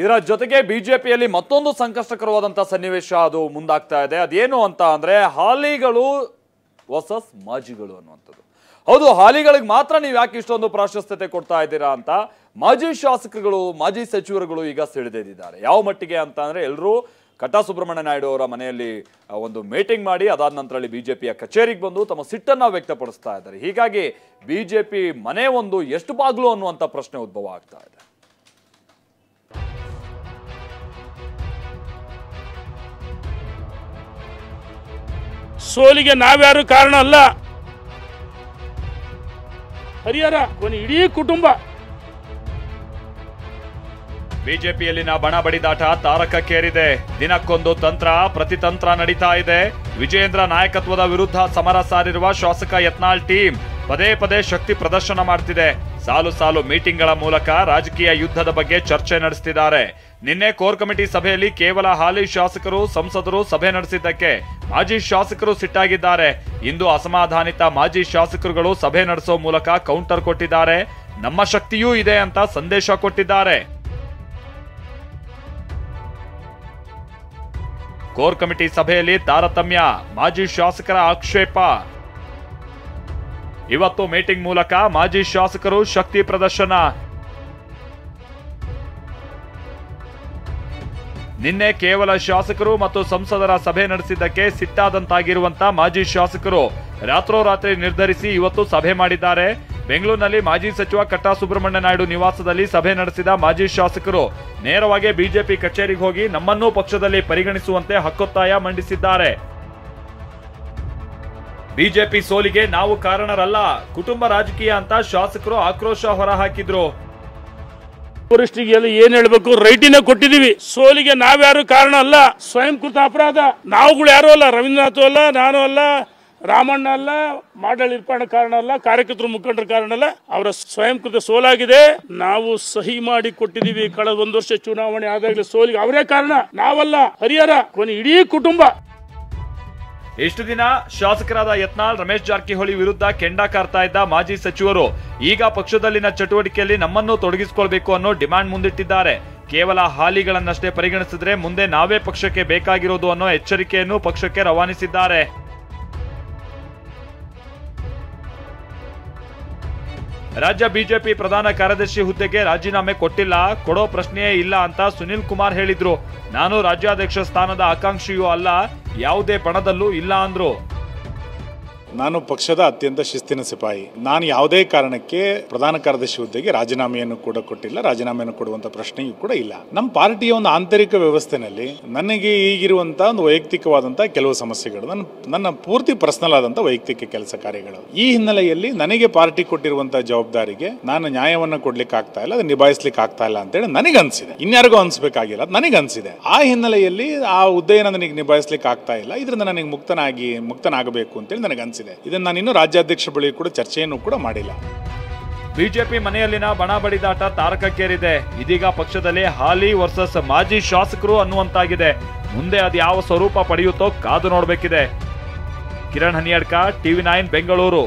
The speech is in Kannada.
ಇದರ ಜೊತೆಗೆ ಬಿಜೆಪಿಯಲ್ಲಿ ಮತ್ತೊಂದು ಸಂಕಷ್ಟಕರವಾದಂತಹ ಸನ್ನಿವೇಶ ಅದು ಮುಂದಾಗ್ತಾ ಇದೆ. ಅದೇನು ಅಂತ ಅಂದ್ರೆ ಹಾಲಿಗಳು ವರ್ಸಸ್ ಮಾಜಿಗಳು ಅನ್ನುವಂಥದ್ದು. ಹೌದು, ಹಾಲಿಗಳಿಗೆ ಮಾತ್ರ ನೀವು ಯಾಕೆ ಇಷ್ಟೊಂದು ಪ್ರಾಶಸ್ತ್ಯತೆ ಕೊಡ್ತಾ ಇದ್ದೀರಾ ಅಂತ ಮಾಜಿ ಶಾಸಕರುಗಳು, ಮಾಜಿ ಸಚಿವರುಗಳು ಈಗ ಸಿಡಿದೆದ್ದಿದ್ದಾರೆ. ಯಾವ ಮಟ್ಟಿಗೆ ಅಂತ ಅಂದ್ರೆ ಎಲ್ಲರೂ ಕಟ್ಟಾ ಸುಬ್ರಹ್ಮಣ್ಯ ನಾಯ್ಡು ಅವರ ಮನೆಯಲ್ಲಿ ಒಂದು ಮೀಟಿಂಗ್ ಮಾಡಿ ಅದಾದ ನಂತರ ಬಿಜೆಪಿಯ ಕಚೇರಿಗೆ ಬಂದು ತಮ್ಮ ಸಿಟ್ಟನ್ನ ವ್ಯಕ್ತಪಡಿಸ್ತಾ ಇದ್ದಾರೆ. ಹೀಗಾಗಿ ಬಿಜೆಪಿ ಮನೆ ಒಂದು ಎಷ್ಟು ಬಾಗ್ಲು ಅನ್ನುವಂಥ ಪ್ರಶ್ನೆ ಉದ್ಭವ ಆಗ್ತಾ ಇದೆ. ಸೋಲಿಗೆ ನಾವ್ಯಾರು ಕಾರಣ ಅಲ್ಲ. ಹರಿಹರ ಇಡೀ ಕುಟುಂಬ. ಬಿಜೆಪಿಯಲ್ಲಿನ ಬಣ ಬಡಿದಾಟ ತಾರಕಕ್ಕೇರಿದೆ. ದಿನಕ್ಕೊಂದು ತಂತ್ರ ಪ್ರತಿತಂತ್ರ ನಡೀತಾ ಇದೆ. ವಿಜಯೇಂದ್ರ ನಾಯಕತ್ವದ ವಿರುದ್ಧ ಸಮರ ಸಾರಿರುವ ಶಾಸಕ ಯತ್ನಾಳ್ ಟೀಮ್ ಪದೇ ಪದೇ ಶಕ್ತಿ ಪ್ರದರ್ಶನ ಮಾಡ್ತಿದೆ. ಸಾಲು ಸಾಲು ಮೀಟಿಂಗ್ಗಳ ಮೂಲಕ ರಾಜಕೀಯ ಯುದ್ಧದ ಬಗ್ಗೆ ಚರ್ಚೆ ನಡೆಸುತ್ತಿದ್ದಾರೆ. ನಿನ್ನೆ ಕೋರ್ ಕಮಿಟಿ ಸಭೆಯಲ್ಲಿ ಕೇವಲ ಹಾಲಿ ಶಾಸಕರು, ಸಂಸದರು ಸಭೆ ನಡೆಸಿದ್ದಕ್ಕೆ ಮಾಜಿ ಶಾಸಕರು ಸಿಟ್ಟಾಗಿದ್ದಾರೆ. ಇಂದು ಅಸಮಾಧಾನಿತ ಮಾಜಿ ಶಾಸಕರುಗಳು ಸಭೆ ನಡೆಸೋ ಮೂಲಕ ಕೌಂಟರ್ ಕೊಟ್ಟಿದ್ದಾರೆ. ನಮ್ಮ ಶಕ್ತಿಯೂ ಇದೆ ಅಂತ ಸಂದೇಶ ಕೊಟ್ಟಿದ್ದಾರೆ. ಕೋರ್ ಕಮಿಟಿ ಸಭೆಯಲ್ಲಿ ತಾರತಮ್ಯ, ಮಾಜಿ ಶಾಸಕರ ಆಕ್ಷೇಪ. ಇವತ್ತು ಮೀಟಿಂಗ್ ಮೂಲಕ ಮಾಜಿ ಶಾಸಕರು ಶಕ್ತಿ ಪ್ರದರ್ಶನ. ನಿನ್ನೆ ಕೇವಲ ಶಾಸಕರು ಮತ್ತು ಸಂಸದರ ಸಭೆ ನಡೆಸಿದ್ದಕ್ಕೆ ಸಿಟ್ಟಾದಂತಾಗಿರುವಂತ ಮಾಜಿ ಶಾಸಕರು ರಾತ್ರೋರಾತ್ರಿ ನಿರ್ಧರಿಸಿ ಇವತ್ತು ಸಭೆ ಮಾಡಿದ್ದಾರೆ. ಬೆಂಗಳೂರಿನಲ್ಲಿ ಮಾಜಿ ಸಚಿವ ಕಟ್ಟಾ ಸುಬ್ರಹ್ಮಣ್ಯ ನಾಯ್ಡು ನಿವಾಸದಲ್ಲಿ ಸಭೆ ನಡೆಸಿದ ಮಾಜಿ ಶಾಸಕರು ನೇರವಾಗಿ ಬಿಜೆಪಿ ಕಚೇರಿಗೆ ಹೋಗಿ ನಮ್ಮನ್ನೂ ಪಕ್ಷದಲ್ಲಿ ಪರಿಗಣಿಸುವಂತೆ ಹಕ್ಕೊತ್ತಾಯ ಮಂಡಿಸಿದ್ದಾರೆ. ಬಿಜೆಪಿ ಸೋಲಿಗೆ ನಾವು ಕಾರಣರಲ್ಲ, ಕುಟುಂಬ ರಾಜಕೀಯ ಅಂತ ಶಾಸಕರು ಆಕ್ರೋಶ ಹೊರಹಾಕಿದ್ರು. ವರಿಷ್ಠರಿಗೆ ಏನ್ ಹೇಳ್ಬೇಕು, ರೈಟಿನ ಕೊಟ್ಟಿದೀವಿ. ಸೋಲಿಗೆ ನಾವ್ಯಾರು ಕಾರಣ ಅಲ್ಲ, ಸ್ವಯಂಕೃತ ಅಪರಾಧ. ನಾವುಗಳು ಯಾರು ಅಲ್ಲ, ರವೀಂದ್ರನಾಥ್ ಅಲ್ಲ, ನಾನು ಅಲ್ಲ, ರಾಮಣ್ಣ ಅಲ್ಲ, ಮಾಡಲ್ ಇರ್ಪಾಣ ಕಾರಣ ಅಲ್ಲ, ಕಾರ್ಯಕರ್ತರು ಮುಖಂಡರ ಕಾರಣ ಅಲ್ಲ, ಅವರ ಸ್ವಯಂಕೃತ ಸೋಲಾಗಿದೆ. ನಾವು ಸಹಿ ಮಾಡಿ ಕೊಟ್ಟಿದೀವಿ. ಕಳೆದ 1 ವರ್ಷ ಚುನಾವಣೆ ಆದಾಗಲೇ ಸೋಲಿಗೆ ಅವರೇ ಕಾರಣ, ನಾವಲ್ಲ. ಹರಿಹರ ಇಡೀ ಕುಟುಂಬ. ಇಷ್ಟು ದಿನ ಶಾಸಕರಾದ ಯತ್ನಾಳ್, ರಮೇಶ್ ಜಾರಕಿಹೊಳಿ ವಿರುದ್ಧ ಕೆಂಡ ಕಾರ್ತಾ ಇದ್ದ ಮಾಜಿ ಸಚಿವರು ಈಗ ಪಕ್ಷದಲ್ಲಿನ ಚಟುವಟಿಕೆಯಲ್ಲಿ ನಮ್ಮನ್ನು ತೊಡಗಿಸಿಕೊಳ್ಬೇಕು ಅನ್ನೋ ಡಿಮ್ಯಾಂಡ್ ಮುಂದಿಟ್ಟಿದ್ದಾರೆ. ಕೇವಲ ಹಾಲಿಗಳನ್ನಷ್ಟೇ ಪರಿಗಣಿಸಿದ್ರೆ ಮುಂದೆ ನಾವೇ ಪಕ್ಷಕ್ಕೆ ಬೇಕಾಗಿರೋದು ಅನ್ನೋ ಎಚ್ಚರಿಕೆಯನ್ನು ಪಕ್ಷಕ್ಕೆ ರವಾನಿಸಿದ್ದಾರೆ. ರಾಜ್ಯ ಬಿಜೆಪಿ ಪ್ರಧಾನ ಕಾರ್ಯದರ್ಶಿ ಹುದ್ದೆಗೆ ರಾಜೀನಾಮೆ ಕೊಟ್ಟಿಲ್ಲ, ಕೊಡೋ ಪ್ರಶ್ನೆಯೇ ಇಲ್ಲ ಅಂತ ಸುನಿಲ್ ಕುಮಾರ್ ಹೇಳಿದ್ರು. ನಾನು ರಾಜ್ಯಾಧ್ಯಕ್ಷ ಸ್ಥಾನದ ಆಕಾಂಕ್ಷಿಯೂ ಅಲ್ಲ, ಯಾವುದೇ ಬಣದಲ್ಲೂ ಇಲ್ಲ ಅಂದ್ರು. ನಾನು ಪಕ್ಷದ ಅತ್ಯಂತ ಶಿಸ್ತಿನ ಸಿಪಾಯಿ. ನಾನು ಯಾವುದೇ ಕಾರಣಕ್ಕೆ ಪ್ರಧಾನ ಕಾರ್ಯದರ್ಶಿ ಹುದ್ದೆಗೆ ರಾಜೀನಾಮೆಯನ್ನು ಕೂಡ ಕೊಟ್ಟಿಲ್ಲ, ರಾಜೀನಾಮೆಯನ್ನು ಕೊಡುವಂತ ಪ್ರಶ್ನೆಯೂ ಕೂಡ ಇಲ್ಲ. ನಮ್ಮ ಪಾರ್ಟಿಯ ಒಂದು ಆಂತರಿಕ ವ್ಯವಸ್ಥೆನಲ್ಲಿ ನನಗೆ ಈಗಿರುವಂತಹ ಒಂದು ವೈಯಕ್ತಿಕವಾದಂತಹ ಕೆಲವು ಸಮಸ್ಯೆಗಳು, ನನ್ನ ಪೂರ್ತಿ ಪರ್ಸನಲ್ ಆದಂತಹ ವೈಯಕ್ತಿಕ ಕೆಲಸ ಕಾರ್ಯಗಳು. ಈ ಹಿನ್ನೆಲೆಯಲ್ಲಿ ನನಗೆ ಪಾರ್ಟಿ ಕೊಟ್ಟಿರುವಂತಹ ಜವಾಬ್ದಾರಿಗೆ ನಾನು ನ್ಯಾಯವನ್ನು ಕೊಡ್ಲಿಕ್ಕೆ ಆಗ್ತಾ ಇಲ್ಲ, ಅದು ನಿಭಾಯಿಸ್ಲಿಕ್ಕೆ ಆಗ್ತಾ ಇಲ್ಲ ಅಂತೇಳಿ ನನಗೆ ಅನ್ಸಿದೆ. ಇನ್ಯಾರಿಗೂ ಅನ್ಸ್ಬೇಕಾಗಿಲ್ಲ, ನನಗೆ ಅನ್ಸಿದೆ. ಆ ಹಿನ್ನೆಲೆಯಲ್ಲಿ ಆ ಹುದ್ದೆಯನ್ನು ನನಗೆ ನಿಭಾಯಿಸ್ಲಿಕ್ಕೆ ಆಗ್ತಾ ಇಲ್ಲ, ಇದರಿಂದ ನನಗೆ ಮುಕ್ತನಾಗಬೇಕು ಅಂತೇಳಿ ನನಗೆ ಅನ್ಸಿದೆ. ಇದನ್ನು ನಾನು ಇನ್ನೂ ರಾಜ್ಯಾಧ್ಯಕ್ಷ ಬಳಿ ಕೂಡ ಚರ್ಚೆಯನ್ನು ಕೂಡ ಮಾಡಿಲ್ಲ. ಬಿಜೆಪಿ ಮನೆಯಲ್ಲಿನ ಬಣ ಬಡಿದಾಟ ತಾರಕಕ್ಕೇರಿದೆ. ಇದೀಗ ಪಕ್ಷದಲ್ಲಿ ಹಾಲಿ ವರ್ಸಸ್ ಮಾಜಿ ಶಾಸಕರು ಅನ್ನುವಂತಾಗಿದೆ. ಮುಂದೆ ಅದು ಯಾವ ಸ್ವರೂಪ ಪಡೆಯುತ್ತೋ ಕಾದು ನೋಡಬೇಕಿದೆ. ಕಿರಣ್ ಹನಿಯಡ್ಕ, TV9 ಬೆಂಗಳೂರು.